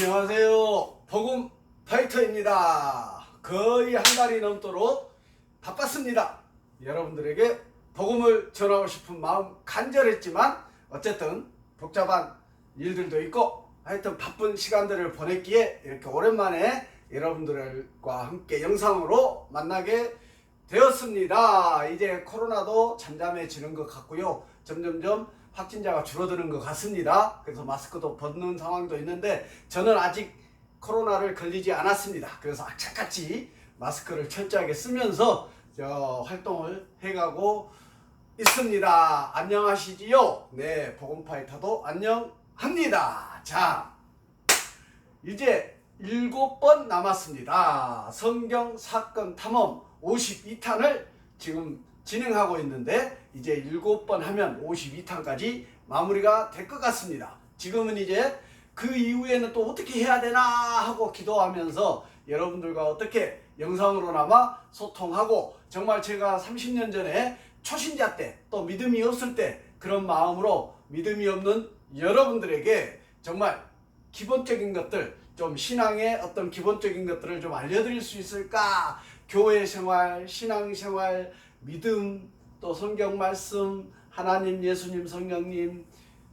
안녕하세요. 복음 파이터입니다. 거의 한 달이 넘도록 바빴습니다. 여러분들에게 복음을 전하고 싶은 마음 간절했지만 어쨌든 복잡한 일들도 있고 하여튼 바쁜 시간들을 보냈기에 이렇게 오랜만에 여러분들과 함께 영상으로 만나게 되었습니다. 이제 코로나도 잠잠해지는 것 같고요. 점점점 확진자가 줄어드는 것 같습니다. 그래서 마스크도 벗는 상황도 있는데 저는 아직 코로나를 걸리지 않았습니다. 그래서 악착같이 마스크를 철저하게 쓰면서 활동을 해가고 있습니다. 안녕하시지요? 네, 복음파이터도 안녕합니다. 자, 이제 7번 남았습니다. 성경 사건 탐험 52탄을 지금 진행하고 있는데 이제 7번 하면 52탄까지 마무리가 될 것 같습니다. 지금은 이제 그 이후에는 또 어떻게 해야 되나 하고 기도하면서 여러분들과 어떻게 영상으로나마 소통하고 정말 제가 30년 전에 초신자 때 또 믿음이 없을 때 그런 마음으로 믿음이 없는 여러분들에게 정말 기본적인 것들 좀 신앙의 어떤 기본적인 것들을 좀 알려드릴 수 있을까? 교회 생활, 신앙 생활, 믿음, 또 성경 말씀, 하나님, 예수님, 성령님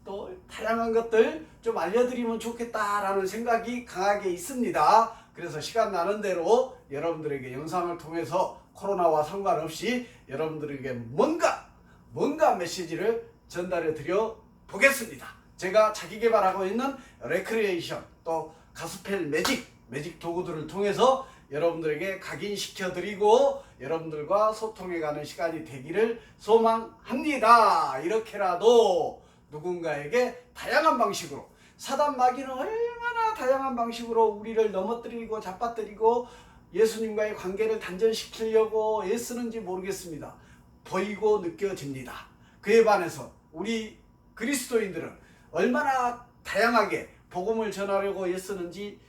또 다양한 것들 좀 알려드리면 좋겠다라는 생각이 강하게 있습니다. 그래서 시간 나는 대로 여러분들에게 영상을 통해서 코로나와 상관없이 여러분들에게 뭔가 메시지를 전달해 드려 보겠습니다. 제가 자기 개발하고 있는 레크리에이션 또 가스펠 매직 도구들을 통해서 여러분들에게 각인시켜 드리고 여러분들과 소통해가는 시간이 되기를 소망합니다. 이렇게라도 누군가에게 다양한 방식으로 사단 마귀는 얼마나 다양한 방식으로 우리를 넘어뜨리고 잡아뜨리고 예수님과의 관계를 단절시키려고 애쓰는지 모르겠습니다. 보이고 느껴집니다. 그에 반해서 우리 그리스도인들은 얼마나 다양하게 복음을 전하려고 애쓰는지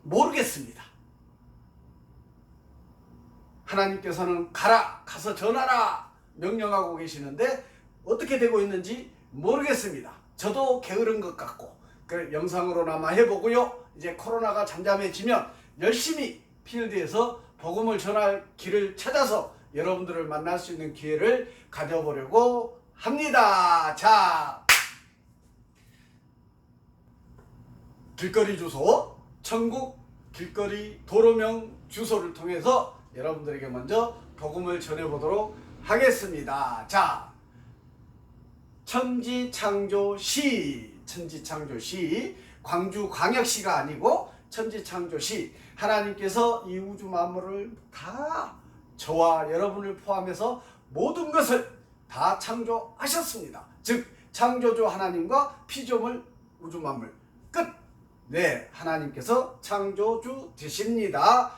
모르겠습니다. 하나님께서는 가서 전하라 명령하고 계시는데 어떻게 되고 있는지 모르겠습니다. 저도 게으른 것 같고 영상으로나마 해보고요. 이제 코로나가 잠잠해지면 열심히 필드에서 복음을 전할 길을 찾아서 여러분들을 만날 수 있는 기회를 가져보려고 합니다. 자, 길거리 주소 천국 길거리 도로명 주소를 통해서 여러분들에게 먼저 복음을 전해보도록 하겠습니다. 자, 천지창조시 광주광역시가 아니고 천지창조시 하나님께서 이 우주 만물을 다 저와 여러분을 포함해서 모든 것을 다 창조하셨습니다. 즉 창조주 하나님과 피조물 우주 만물 끝. 네, 하나님께서 창조주 되십니다.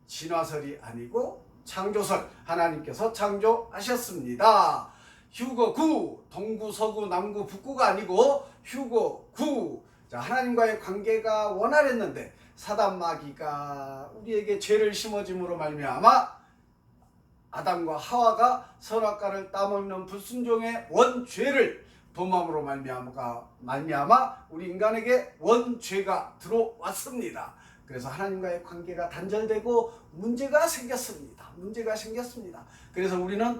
신화설이 아니고 창조설 하나님께서 창조하셨습니다. 휴거구 동구 서구 남구 북구가 아니고 휴거구. 자, 하나님과의 관계가 원활했는데 사단 마귀가 우리에게 죄를 심어짐으로 말미암아 아담과 하와가 선악과를 따먹는 불순종의 원죄를 범함으로 말미암아 우리 인간에게 원죄가 들어왔습니다. 그래서 하나님과의 관계가 단절되고 문제가 생겼습니다. 그래서 우리는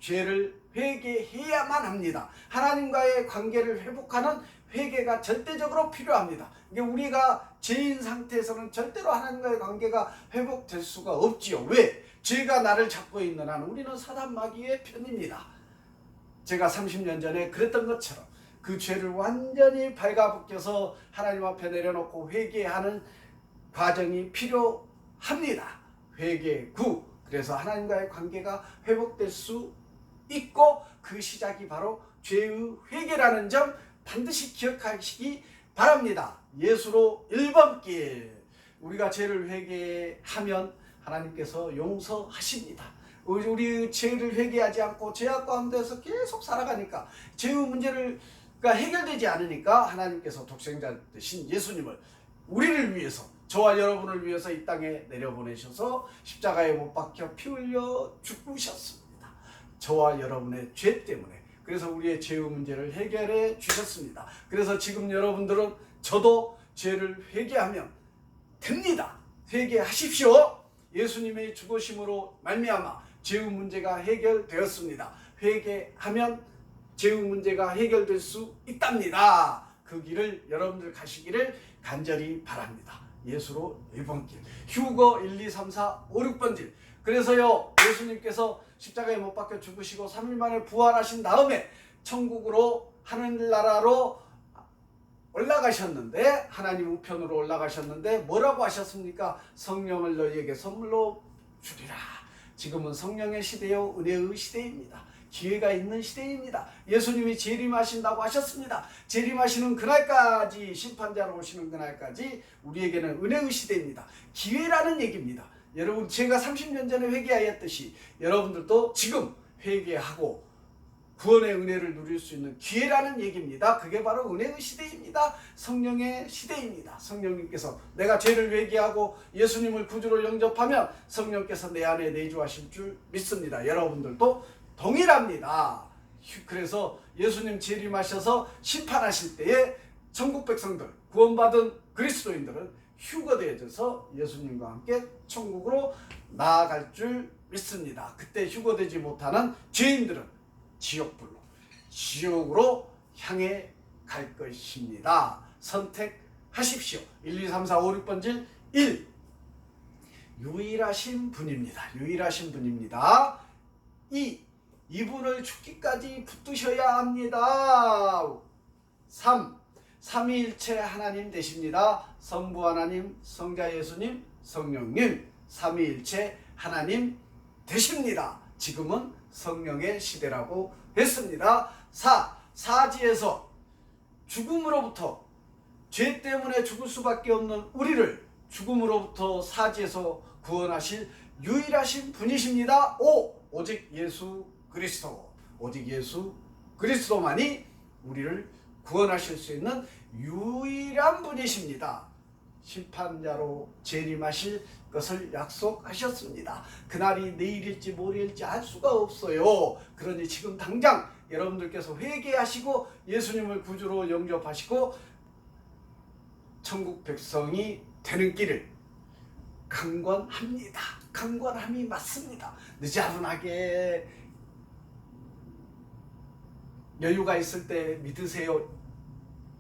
죄를 회개해야만 합니다. 하나님과의 관계를 회복하는 회개가 절대적으로 필요합니다. 이게 우리가 죄인 상태에서는 절대로 하나님과의 관계가 회복될 수가 없지요. 왜? 죄가 나를 잡고 있는 한 우리는 사단 마귀의 편입니다. 제가 30년 전에 그랬던 것처럼 그 죄를 완전히 발가벗겨서 하나님 앞에 내려놓고 회개하는 과정이 필요합니다. 회개구. 그래서 하나님과의 관계가 회복될 수 있고 그 시작이 바로 죄의 회개라는 점 반드시 기억하시기 바랍니다. 예수로 1번 길. 우리가 죄를 회개하면 하나님께서 용서하십니다. 우리 죄를 회개하지 않고 죄악 가운데서 계속 살아가니까 죄의 문제가 해결되지 않으니까 하나님께서 독생자 되신 예수님을 우리를 위해서 저와 여러분을 위해서 이 땅에 내려보내셔서 십자가에 못 박혀 피 흘려 죽으셨습니다. 저와 여러분의 죄 때문에. 그래서 우리의 죄의 문제를 해결해 주셨습니다. 그래서 지금 여러분들은 저도 죄를 회개하면 됩니다. 회개하십시오. 예수님의 죽으심으로 말미암아 죄의 문제가 해결되었습니다. 회개하면 죄의 문제가 해결될 수 있답니다. 그 길을 여러분들 가시기를 간절히 바랍니다. 예수로 1번 길, 휴거 1, 2, 3, 4, 5, 6번 길. 그래서요, 예수님께서 십자가에 못 박혀 죽으시고 3일 만에 부활하신 다음에 천국으로 하늘나라로 올라가셨는데, 하나님 우편으로 올라가셨는데 뭐라고 하셨습니까? 성령을 너희에게 선물로 주리라. 지금은 성령의 시대요, 은혜의 시대입니다. 기회가 있는 시대입니다. 예수님이 재림하신다고 하셨습니다. 재림하시는 그날까지, 심판자로 오시는 그날까지 우리에게는 은혜의 시대입니다. 기회라는 얘기입니다. 여러분, 제가 30년 전에 회개하였듯이 여러분들도 지금 회개하고 구원의 은혜를 누릴 수 있는 기회라는 얘기입니다. 그게 바로 은혜의 시대입니다. 성령의 시대입니다. 성령님께서 내가 죄를 회개하고 예수님을 구주로 영접하면 성령께서 내 안에 내주하실 줄 믿습니다. 여러분들도 동일합니다. 그래서 예수님 재림하셔서 심판하실 때에 천국 백성들, 구원받은 그리스도인들은 휴거되어져서 예수님과 함께 천국으로 나아갈 줄 믿습니다. 그때 휴거되지 못하는 죄인들은 지옥불로, 지옥으로 향해 갈 것입니다. 선택하십시오. 1, 2, 3, 4, 5, 6번 질 1. 유일하신 분입니다. 유일하신 분입니다. 2. 이분을 죽기까지 붙드셔야 합니다. 3. 삼위일체 하나님 되십니다. 성부 하나님, 성자 예수님, 성령님, 삼위일체 하나님 되십니다. 지금은 성령의 시대라고 했습니다. 4. 사지에서 죽음으로부터, 죄 때문에 죽을 수밖에 없는 우리를 죽음으로부터 사지에서 구원하실 유일하신 분이십니다. 5. 오직 예수 그리스도, 오직 예수 그리스도만이 우리를 구원하실 수 있는 유일한 분이십니다. 심판자로 재림하실 것을 약속하셨습니다. 그날이 내일일지 모레일지 알 수가 없어요. 그러니 지금 당장 여러분들께서 회개하시고 예수님을 구주로 영접하시고 천국 백성이 되는 길을 강권합니다. 강권함이 맞습니다. 늦자분하게 여유가 있을 때 믿으세요.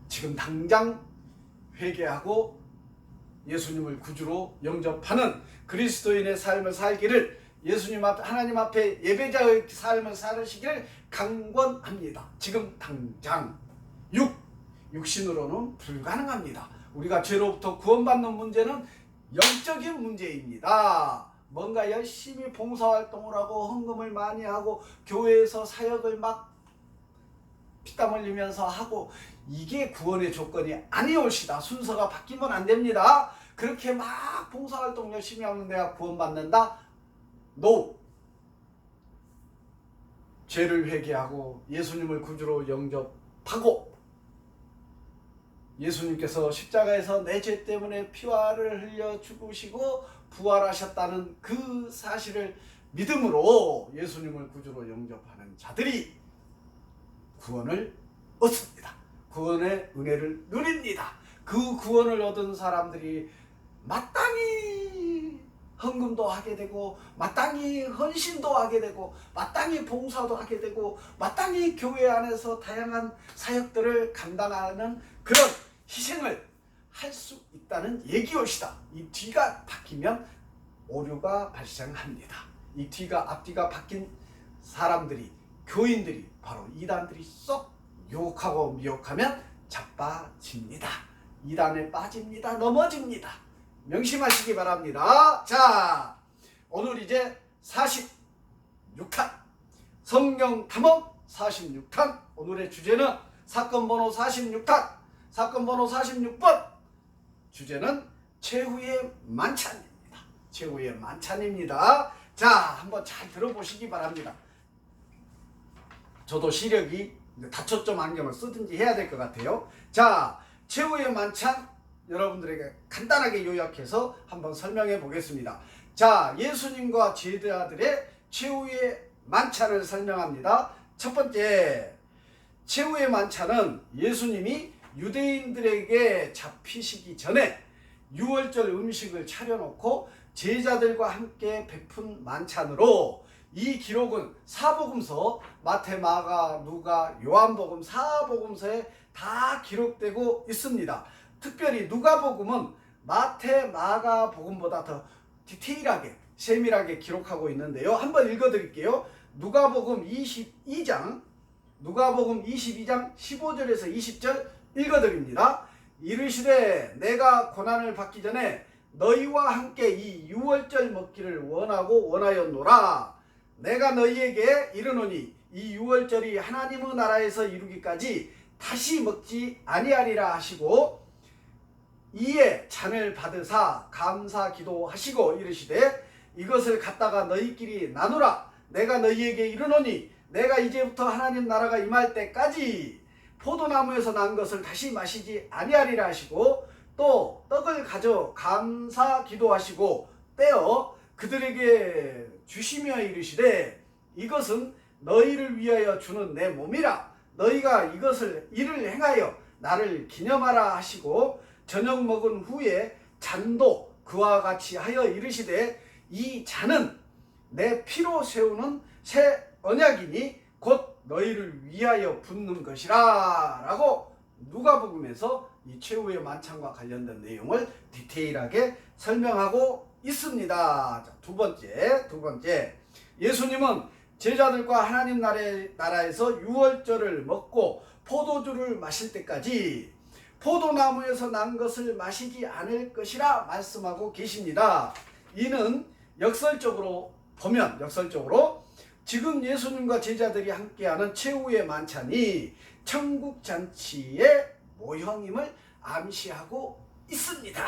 지금 당장 회개하고 예수님을 구주로 영접하는 그리스도인의 삶을 살기를, 예수님 앞, 하나님 앞에 예배자의 삶을 살으시기를 강권합니다. 지금 당장. 6. 육신으로는 불가능합니다. 우리가 죄로부터 구원받는 문제는 영적인 문제입니다. 뭔가 열심히 봉사활동을 하고 헌금을 많이 하고 교회에서 사역을 막 피땀 흘리면서 하고, 이게 구원의 조건이 아니올시다. 순서가 바뀌면 안 됩니다. 그렇게 막 봉사활동 열심히 하면 내가 구원받는다? NO! 죄를 회개하고 예수님을 구주로 영접하고 예수님께서 십자가에서 내 죄 때문에 피와를 흘려 죽으시고 부활하셨다는 그 사실을 믿음으로 예수님을 구주로 영접하는 자들이 구원을 얻습니다. 구원의 은혜를 누립니다. 그 구원을 얻은 사람들이 마땅히 헌금도 하게 되고, 마땅히 헌신도 하게 되고, 마땅히 봉사도 하게 되고, 마땅히 교회 안에서 다양한 사역들을 감당하는 그런 희생을 할 수 있다는 얘기올시다. 이 뒤가 바뀌면 오류가 발생합니다. 이 뒤가, 앞뒤가 바뀐 사람들이, 교인들이, 바로 이단들이 쏙 유혹하고 미혹하면 자빠집니다. 이단에 빠집니다. 넘어집니다. 명심하시기 바랍니다. 자, 오늘 이제 46탄 성경 탐험 46탄, 오늘의 주제는 사건 번호 46탄, 사건 번호 46번, 주제는 최후의 만찬입니다. 최후의 만찬입니다. 자, 한번 잘 들어보시기 바랍니다. 저도 시력이 다초점 안경을 쓰든지 해야 될 것 같아요. 자, 최후의 만찬 여러분들에게 간단하게 요약해서 한번 설명해 보겠습니다. 자, 예수님과 제자들의 최후의 만찬을 설명합니다. 첫 번째, 최후의 만찬은 예수님이 유대인들에게 잡히시기 전에 유월절 음식을 차려놓고 제자들과 함께 베푼 만찬으로 이 기록은 사복음서 마태, 마가, 누가, 요한복음, 사복음서에 다 기록되고 있습니다. 특별히 누가복음은 마태, 마가 복음보다 더 디테일하게 세밀하게 기록하고 있는데요. 한번 읽어드릴게요. 누가복음 22장 15절에서 20절 읽어드립니다. 이르시되 내가 고난을 받기 전에 너희와 함께 이 유월절 먹기를 원하였노라. 내가 너희에게 이르노니 이 유월절이 하나님의 나라에서 이루기까지 다시 먹지 아니하리라 하시고 이에 잔을 받으사 감사 기도하시고 이르시되 이것을 갖다가 너희끼리 나누라. 내가 너희에게 이르노니 내가 이제부터 하나님 나라가 임할 때까지 포도나무에서 난 것을 다시 마시지 아니하리라 하시고 또 떡을 가져 감사 기도하시고 떼어 그들에게 주시며 이르시되 이것은 너희를 위하여 주는 내 몸이라. 너희가 이를 행하여 나를 기념하라 하시고 저녁 먹은 후에 잔도 그와 같이 하여 이르시되 이 잔은 내 피로 세우는 새 언약이니 곧 너희를 위하여 붓는 것이라 라고 누가복음에서 이 최후의 만찬과 관련된 내용을 디테일하게 설명하고 있습니다. 자, 두 번째 예수님은 제자들과 하나님 나라에서 유월절을 먹고 포도주를 마실 때까지 포도나무에서 난 것을 마시지 않을 것이라 말씀하고 계십니다. 이는 역설적으로 지금 예수님과 제자들이 함께하는 최후의 만찬이 천국잔치의 모형임을 암시하고 있습니다.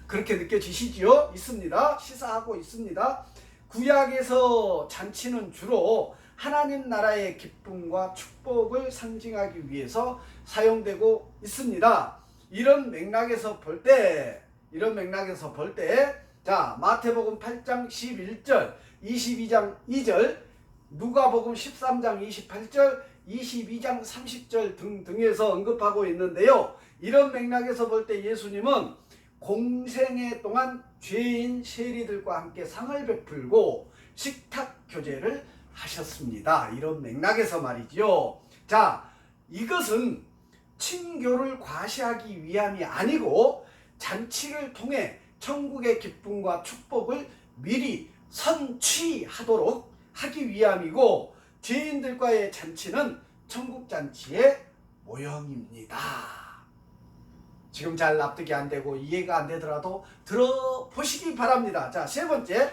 그렇게 느껴지시지요? 있습니다. 시사하고 있습니다. 구약에서 잔치는 주로 하나님 나라의 기쁨과 축복을 상징하기 위해서 사용되고 있습니다. 이런 맥락에서 볼 때 자, 마태복음 8장 11절, 22장 2절, 누가복음 13장 28절, 22장 30절 등에서 언급하고 있는데요. 이런 맥락에서 볼 때 예수님은 공생애 동안 죄인 세리들과 함께 상을 베풀고 식탁 교제를 하셨습니다. 이런 맥락에서 말이지요. 자, 이것은 친교를 과시하기 위함이 아니고 잔치를 통해 천국의 기쁨과 축복을 미리 선취하도록 하기 위함이고 죄인들과의 잔치는 천국잔치의 모형입니다. 지금 잘 납득이 안 되고 이해가 안 되더라도 들어보시기 바랍니다. 자, 세 번째.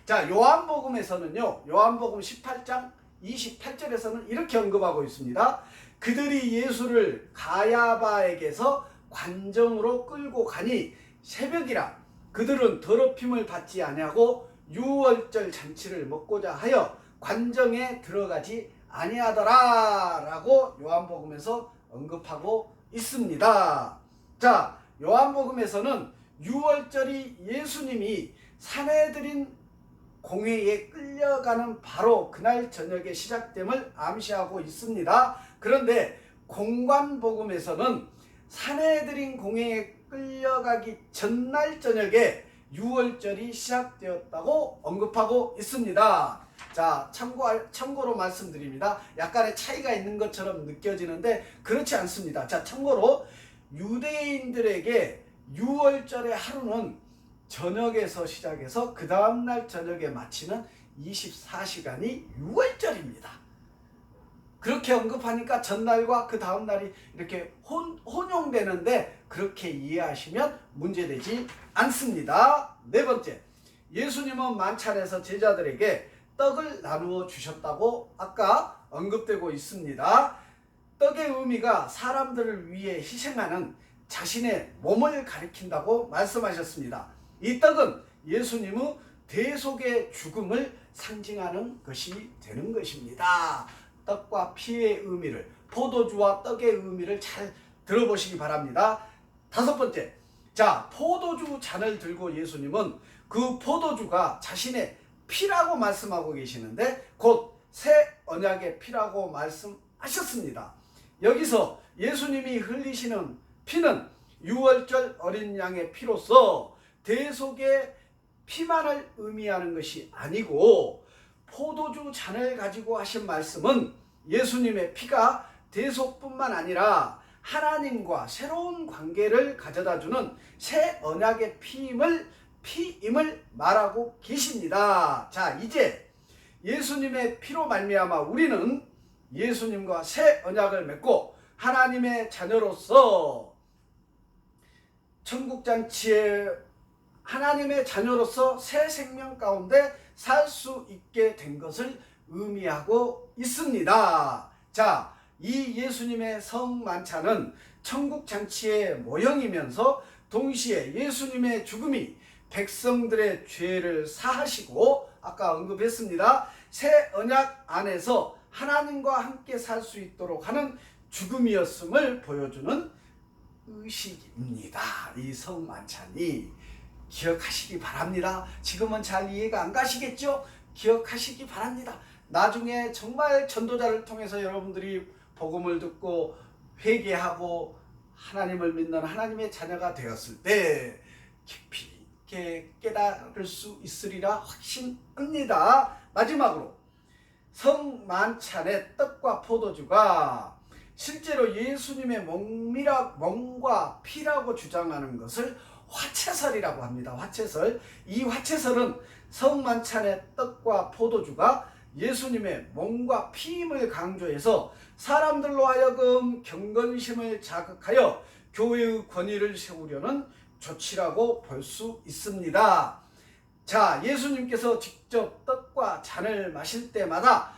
자, 요한복음에서는요. 요한복음 18장 28절에서는 이렇게 언급하고 있습니다. 그들이 예수를 가야바에게서 관정으로 끌고 가니 새벽이라 그들은 더럽힘을 받지 아니하고 유월절 잔치를 먹고자 하여 관정에 들어가지 아니하더라 라고 요한복음에서 언급하고 있습니다. 자, 요한복음에서는 유월절이 예수님이 사내들인 공회에 끌려가는 바로 그날 저녁에 시작됨을 암시하고 있습니다. 그런데 공관복음에서는 사내들인 공회에 끌려가기 전날 저녁에 유월절이 시작되었다고 언급하고 있습니다. 자, 참고로 말씀드립니다. 약간의 차이가 있는 것처럼 느껴지는데 그렇지 않습니다. 자, 참고로 유대인들에게 유월절의 하루는 저녁에서 시작해서 그 다음날 저녁에 마치는 24시간이 유월절입니다. 그렇게 언급하니까 전날과 그 다음날이 이렇게 혼용되는데 그렇게 이해하시면 문제되지 않습니다. 네 번째, 예수님은 만찬에서 제자들에게 떡을 나누어 주셨다고 아까 언급되고 있습니다. 떡의 의미가 사람들을 위해 희생하는 자신의 몸을 가리킨다고 말씀하셨습니다. 이 떡은 예수님의 대속의 죽음을 상징하는 것이 되는 것입니다. 떡과 피의 의미를, 포도주와 떡의 의미를 잘 들어보시기 바랍니다. 다섯 번째, 자, 포도주 잔을 들고 예수님은 그 포도주가 자신의 피라고 말씀하고 계시는데 곧 새 언약의 피라고 말씀하셨습니다. 여기서 예수님이 흘리시는 피는 유월절 어린 양의 피로서 대속의 피만을 의미하는 것이 아니고, 포도주 잔을 가지고 하신 말씀은 예수님의 피가 대속뿐만 아니라 하나님과 새로운 관계를 가져다주는 새 언약의 피임을 말하고 계십니다. 자, 이제 예수님의 피로 말미암아 우리는 예수님과 새 언약을 맺고 하나님의 자녀로서 천국잔치에 하나님의 자녀로서 새 생명 가운데 살 수 있게 된 것을 의미하고 있습니다. 자, 이 예수님의 성만찬은 천국잔치의 모형이면서 동시에 예수님의 죽음이 백성들의 죄를 사하시고, 아까 언급했습니다, 새 언약 안에서 하나님과 함께 살 수 있도록 하는 죽음이었음을 보여주는 의식입니다. 이 성만찬이 기억하시기 바랍니다. 지금은 잘 이해가 안 가시겠죠? 기억하시기 바랍니다. 나중에 정말 전도자를 통해서 여러분들이 복음을 듣고 회개하고 하나님을 믿는 하나님의 자녀가 되었을 때 깊이 있게 깨달을 수 있으리라 확신합니다. 마지막으로 성만찬의 떡과 포도주가 실제로 예수님의 몸과 피라고 주장하는 것을 화채설이라고 합니다. 화채설. 이 화채설은 성만찬의 떡과 포도주가 예수님의 몸과 피임을 강조해서 사람들로 하여금 경건심을 자극하여 교회의 권위를 세우려는 조치라고 볼 수 있습니다. 자, 예수님께서 직접 떡과 잔을 마실 때마다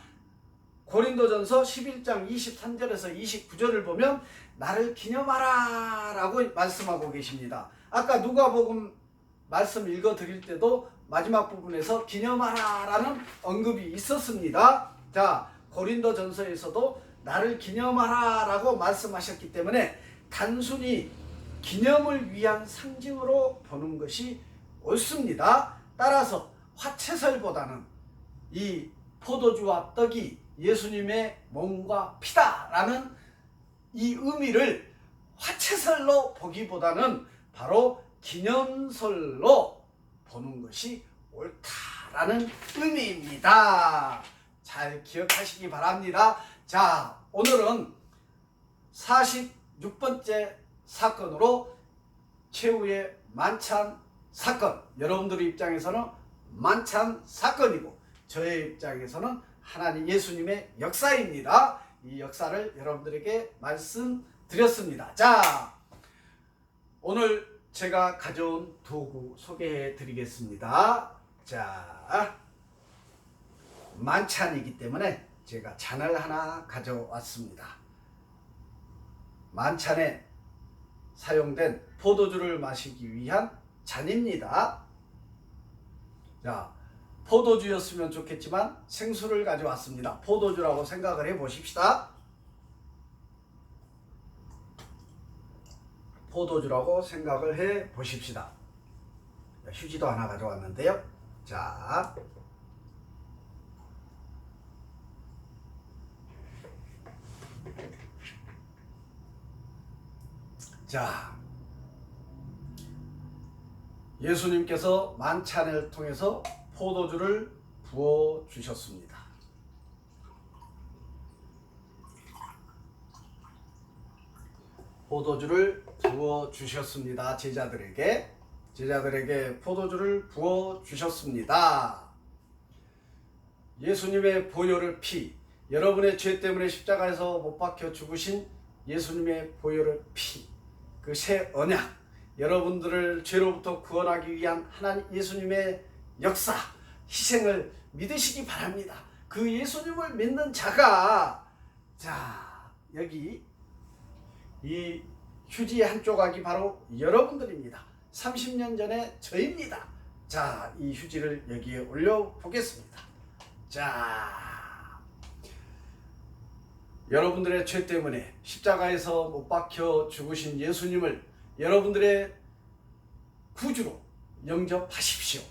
고린도전서 11장 23절에서 29절을 보면 나를 기념하라 라고 말씀하고 계십니다. 아까 누가복음 말씀 읽어드릴 때도 마지막 부분에서 기념하라 라는 언급이 있었습니다. 자, 고린도전서에서도 나를 기념하라 라고 말씀하셨기 때문에 단순히 기념을 위한 상징으로 보는 것이 옳습니다. 따라서 화채설보다는 이 포도주와 떡이 예수님의 몸과 피다라는 이 의미를 화채설로 보기보다는 바로 기념설로 보는 것이 옳다라는 의미입니다. 잘 기억하시기 바랍니다. 자, 오늘은 46번째 사건으로 최후의 만찬 사건, 여러분들의 입장에서는 만찬 사건이고 저의 입장에서는 하나님 예수님의 역사입니다. 이 역사를 여러분들에게 말씀드렸습니다. 자, 오늘 제가 가져온 도구 소개해 드리겠습니다. 자, 만찬이기 때문에 제가 잔을 하나 가져왔습니다. 만찬에 사용된 포도주를 마시기 위한 잔입니다. 자, 포도주였으면 좋겠지만 생수를 가져왔습니다. 포도주라고 생각을 해 보십시다. 포도주라고 생각을 해 보십시다. 휴지도 하나 가져왔는데요. 자, 예수님께서 만찬을 통해서 포도주를 부어 주셨습니다. 포도주를 부어 주셨습니다. 제자들에게 포도주를 부어 주셨습니다. 예수님의 보혈의 피, 여러분의 죄 때문에 십자가에서 못 박혀 죽으신 예수님의 보혈의 피, 그 새 언약, 여러분들을 죄로부터 구원하기 위한 하나님 예수님의 역사, 희생을 믿으시기 바랍니다. 그 예수님을 믿는 자가, 자, 여기 이 휴지 한 조각이 바로 여러분들입니다. 30년 전에 저입니다. 자, 이 휴지를 여기에 올려 보겠습니다. 자, 여러분들의 죄 때문에 십자가에서 못 박혀 죽으신 예수님을 여러분들의 구주로 영접하십시오.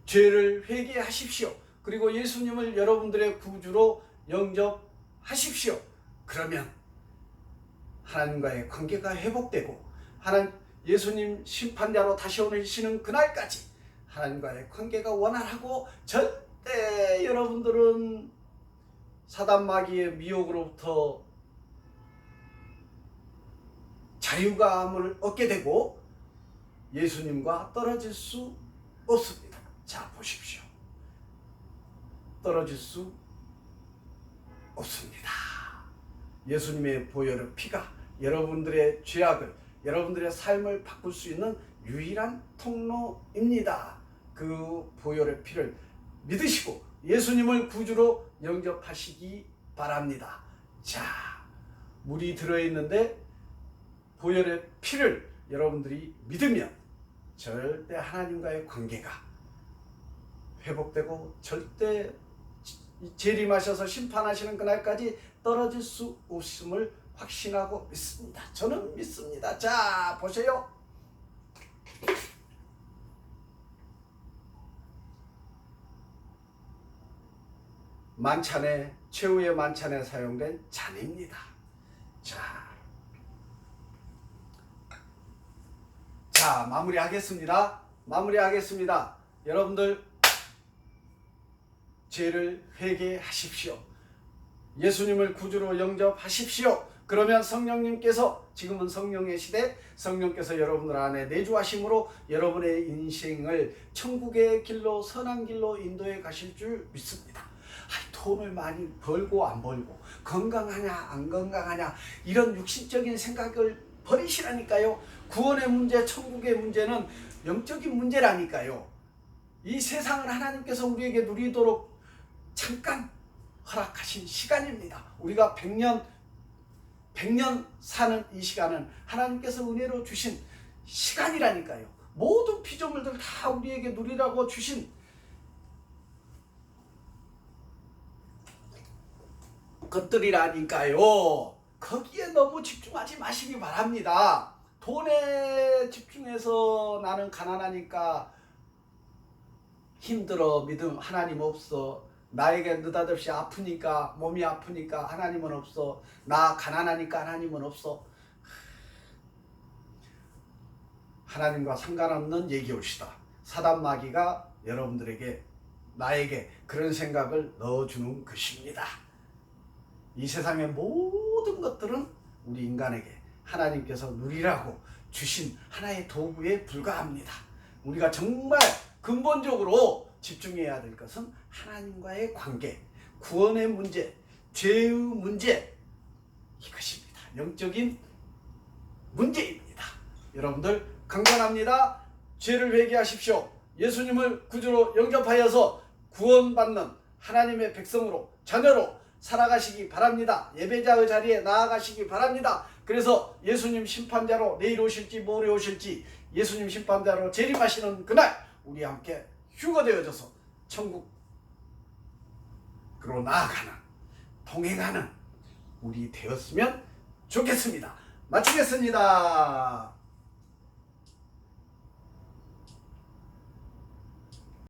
죄를 회개하십시오. 그리고 예수님을 여러분들의 구주로 영접하십시오. 그러면 하나님과의 관계가 회복되고 예수님 심판자로 다시 오시는 그날까지 하나님과의 관계가 원활하고 절대 여러분들은 사단 마귀의 미혹으로부터 자유감을 얻게 되고 예수님과 떨어질 수 없습니다. 자, 보십시오. 떨어질 수 없습니다. 예수님의 보혈의 피가 여러분들의 죄악을, 여러분들의 삶을 바꿀 수 있는 유일한 통로입니다. 그 보혈의 피를 믿으시고 예수님을 구주로 영접하시기 바랍니다. 자, 물이 들어있는데 보혈의 피를 여러분들이 믿으면 절대 하나님과의 관계가 회복되고 절대 재림하셔서 심판하시는 그날까지 떨어질 수 없음을 확신하고 믿습니다. 저는 믿습니다. 자, 보세요. 만찬에, 최후의 만찬에 사용된 잔입니다. 자, 마무리하겠습니다. 여러분들 죄를 회개하십시오. 예수님을 구주로 영접하십시오. 그러면 성령님께서, 지금은 성령의 시대, 성령께서 여러분들 안에 내주하심으로 여러분의 인생을 천국의 길로, 선한 길로 인도해 가실 줄 믿습니다. 돈을 많이 벌고 안 벌고, 건강하냐 안 건강하냐, 이런 육신적인 생각을 버리시라니까요. 구원의 문제, 천국의 문제는 영적인 문제라니까요. 이 세상을 하나님께서 우리에게 누리도록 잠깐 허락하신 시간입니다. 우리가 100년 사는 이 시간은 하나님께서 은혜로 주신 시간이라니까요. 모든 피조물들 다 우리에게 누리라고 주신 것들이라니까요. 거기에 너무 집중하지 마시기 바랍니다. 돈에 집중해서 나는 가난하니까 힘들어, 믿음 하나님 없어, 나에게 느닷없이 아프니까, 몸이 아프니까 하나님은 없어, 나 가난하니까 하나님은 없어. 하나님과 상관없는 얘기올시다. 사단 마귀가 여러분들에게, 나에게 그런 생각을 넣어주는 것입니다. 이 세상의 모든 것들은 우리 인간에게 하나님께서 누리라고 주신 하나의 도구에 불과합니다. 우리가 정말 근본적으로 집중해야 될 것은 하나님과의 관계, 구원의 문제, 죄의 문제, 이것입니다. 영적인 문제입니다. 여러분들 강건합니다. 죄를 회개하십시오. 예수님을 구주로 영접하여서 구원받는 하나님의 백성으로, 자녀로 살아가시기 바랍니다. 예배자의 자리에 나아가시기 바랍니다. 그래서 예수님 심판자로 내일 오실지 모레 오실지, 예수님 심판자로 재림하시는 그날 우리 함께 휴거되어져서 천국으로 나아가는, 동행하는 우리 되었으면 좋겠습니다. 마치겠습니다.